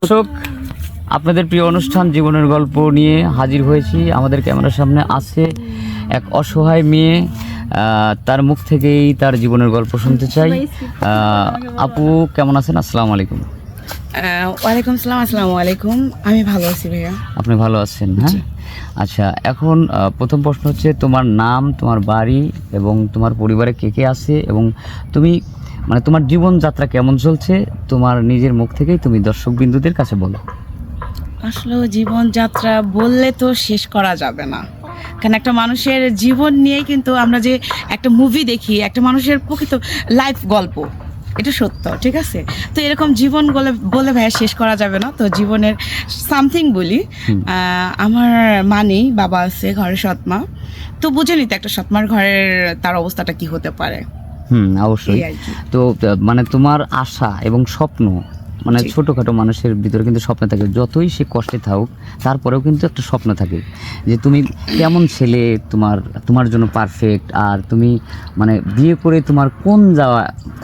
দর্শক, আপনাদের প্রিয় অনুষ্ঠান জীবনের গল্প নিয়ে হাজির হয়েছি। আমাদের ক্যামেরার সামনে আছে এক অসহায় মেয়ে, তার মুখ থেকেই তার জীবনের গল্প শুনতে চাই। আপু কেমন আছেন? আসসালামু আলাইকুম। ওয়ালাইকুম সালাম। আসসালামু আলাইকুম। আমি ভালো আছি ভাইয়া। আপনি ভালো আছেন? হ্যাঁ, আচ্ছা। এখন প্রথম প্রশ্ন হচ্ছে তোমার নাম, তোমার বাড়ি এবং তোমার পরিবারে কে কে আছে, এবং তুমি মানে তোমার জীবনযাত্রা কেমন চলছে তোমার নিজের মুখ থেকেই তুমি দর্শক বিন্দুদের কাছে বলো। আসলে জীবনযাত্রা বললে তো শেষ করা যাবে না, কারণ একটা মানুষের জীবন নিয়েই কিন্তু আমরা যে একটা মুভি দেখি, একটা মানুষের প্রকৃত লাইফ গল্প, এটা সত্য, ঠিক আছে? তো এরকম জীবন বলে ভাইয়া শেষ করা যাবে না। তো জীবনের সামথিং বলি। আমার মা নেই, বাবা আছে, ঘরে সৎমা। তো বুঝে নিতে একটা সৎমার ঘরের তার অবস্থাটা কি হতে পারে। অবশ্যই। তো মানে তোমার আশা এবং স্বপ্ন, মানে ছোটোখাটো মানুষের ভিতরে কিন্তু স্বপ্ন থাকে, যতই সে কষ্টে থাকুক তারপরেও কিন্তু একটা স্বপ্ন থাকে যে তুমি কেমন ছেলে, তোমার জন্য পারফেক্ট, আর তুমি মানে বিয়ে করে তোমার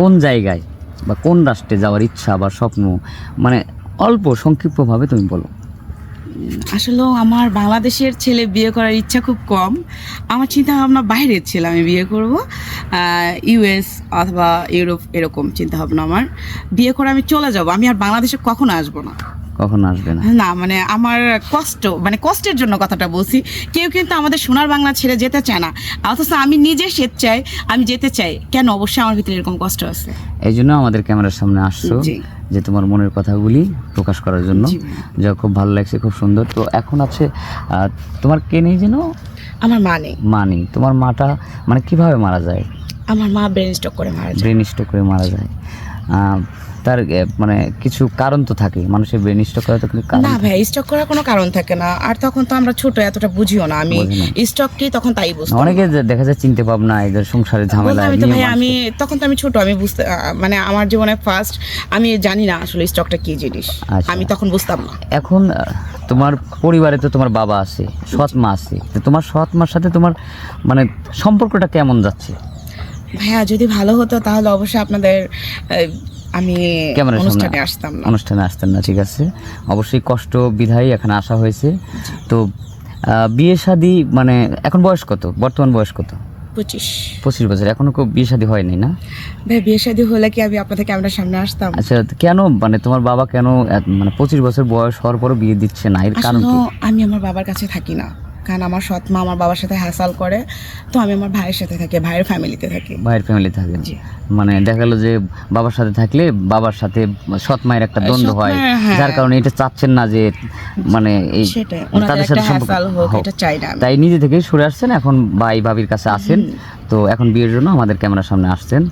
কোন জায়গায় বা কোন রাষ্ট্রে যাওয়ার ইচ্ছা বা স্বপ্ন, মানে অল্প সংক্ষিপ্তভাবে তুমি বলো। আসলে আমার বাংলাদেশের ছেলে বিয়ে করার ইচ্ছা খুব কম। আমার চিন্তা ভাবনা বাইরের ছেলে আমি বিয়ে করব, ইউএস অথবা ইউরোপ, এরকম চিন্তা ভাবনা আমার। বিয়ে করে আমি চলে যাব, আমি আর বাংলাদেশে কখনো আসবো না। কখনো আসবে না? না, মানে আমার কষ্টের জন্য কথাটা বলছি। কেউ কিন্তু আমাদের সোনার বাংলা ছেড়ে যেতে চায় না, অথচ আমি নিজে স্বেচ্ছায় আমি যেতে চাই। কেন? অবশ্যই আমার ভিতরে এরকম কষ্ট আছে। এই জন্য আমাদের ক্যামেরার সামনে আসছো, যে তোমার মনের কথাগুলি প্রকাশ করার জন্য, যা খুব ভালো লাগছে, খুব সুন্দর। তো এখন আছে তোমার কে নেই যেন? আমার মা নেই। তোমার মাটা মানে কিভাবে মারা যায়? আমার মা ব্রেন স্ট্রোক করে মারা যায়। তার মানে কিছু কারণ তো থাকে, মানুষের ব্রেন স্ট্রোক করার তো কোনো কারণ? না ভাই, স্ট্রোক করার কোনো কারণ থাকে না। আর তখন তো আমরা ছোট, এতটা বুঝিও না। আমি স্ট্রোক কি তখন তাই বুঝতাম। অনেকে দেখা যায় চিনতে পাবনা এদের সংসারের ঝামেলা নিয়ে। আমি তখন তো আমি ছোট, আমি বুঝতে মানে আমার জীবনে ফার্স্ট আমি জানি না আসলে স্ট্রোকটা কি জিনিস। আমি তখন বুঝতাম না। এখন তোমার পরিবারে তো তোমার বাবা আছে, সৎ মা আছে, তো তোমার সৎ মার সাথে তোমার মানে সম্পর্কটা কেমন যাচ্ছে? ভাইয়া যদি ভালো হতো তাহলে অবশ্যই আপনাদের আমি অনুষ্ঠানে আসতেন না, ঠিক আছে। অবশ্যই কষ্ট বিধায় এখানে আসা হয়েছে। তো বিয়ে শাদী মানে এখন বয়স কত, বর্তমান বয়স কত? 25 বছর। এখনো কেউ বিয়ে শাদী হয়নি না? ভাই বিয়ে শাদী হলে কি আমি আপনাদের ক্যামেরার সামনে আসতাম? আচ্ছা, কেন মানে তোমার বাবা কেন মানে 25 বছর বয়স হওয়ার পরও বিয়ে দিচ্ছে না, এর কারণ কি? আমি আমার বাবার কাছে থাকি না, কারণ আমার সৎ মা আমার বাবার সাথে হ্যাসাল করে। তো আমি আমার ভাইয়ের সাথে থাকি, ভাইয়ের ফ্যামিলিতে থাকি। মানে দেখা গেল যে বাবার সাথে থাকলে বাবার সাথে সৎ মায়ের একটা দ্বন্দ্ব হয়, যার কারণে এটা চাচ্ছেন না যে মানে এই তাদের সাথে তাই নিজে থেকেই সরে আসছেন। এখন ভাই ভাবির কাছে আসেন, তো এখন বিয়ের জন্য আমাদের ক্যামেরার সামনে আসছেন।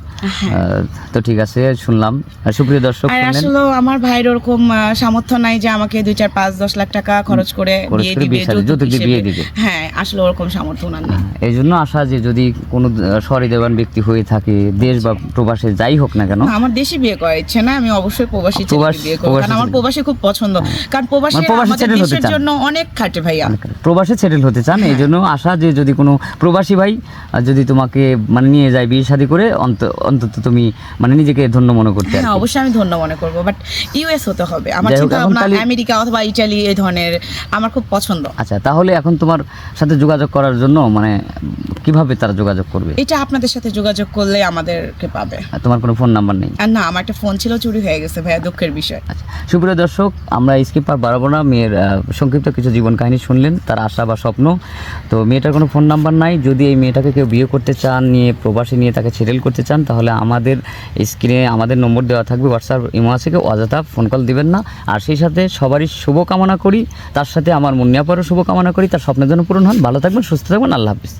তো ঠিক আছে, শুনলাম। সুপ্রিয় দর্শক, আসলে আমার ভাইয়ের ওরকম সামর্থ্য নাই যে আমাকে 2, 4, 5, 10 লাখ টাকা খরচ করে বিয়ে দিবে। হ্যাঁ, আসলে ওরকম সামর্থ্য না। এই জন্য আশা যে যদি কোনো সহৃদয়বান ব্যক্তি হয়ে থাকে, দেশ বা প্রবাসে যাই হোক না কেন, আমার দেশে বিয়ে করার ইচ্ছে না, আমি অবশ্যই প্রবাসী বিয়ে করব, কারণ আমার প্রবাসী খুব পছন্দ। কারণ প্রবাসী আমাদের দেশের জন্য অনেক খাটে ভাইয়া, প্রবাসে সেটেল হতে চান। এই জন্য আশা যে যদি কোনো প্রবাসী ভাই যদি তোমাকে মানে নিয়ে যায় বিয়ে শাদী করে, অন্তত তুমি মানে নিজেকে ধন্য মনে করতে। হ্যাঁ, অবশ্যই আমি ধন্য মনে করব, বাট ইউএস হতে হবে। আমার চিন্তা ভাবনা আমেরিকা অথবা ইটালি, এই ধরনের আমার খুব পছন্দ। আচ্ছা, তাহলে এখন তোমার সাথে যোগাযোগ করার জন্য মানে কিভাবে তারা যোগাযোগ করবে? এটা আপনাদের সাথে যোগাযোগ করলে আমাদেরকে পাবে। তোমার কোনো ফোন নাম্বার নেই? না, আমার একটা ফোন ছিল, চুরি হয়ে গেছে ভাইয়া, দুঃখের বিষয়। আচ্ছা, সুপ্রিয় দর্শক, আমরা স্কিপ আর বাড়াবো না। মেয়ের সংক্ষিপ্ত কিছু জীবন কাহিনী শুনলেন, তার আশা বা স্বপ্ন। তো মেয়েটার কোনো ফোন নাম্বার নাই। যদি এই মেয়েটাকে কেউ বিয়ে করতে চান, নিয়ে প্রবাসী নিয়ে তাকে সেটেল করতে চান, তাহলে আমাদের স্ক্রিনে আমাদের নম্বর দেওয়া থাকবে, হোয়াটসঅ্যাপ ইমো আছে, কেউ অযথা ফোন কল দিবেন না। আর সেই সাথে সবারই শুভকামনা করি, তার সাথে আমার মুন্নিয়াপারও শুভকামনা করি, তার স্বপ্নের জন্য পূরণ হন। ভালো থাকবেন, সুস্থ থাকবেন, আল্লাহ হাফিজ।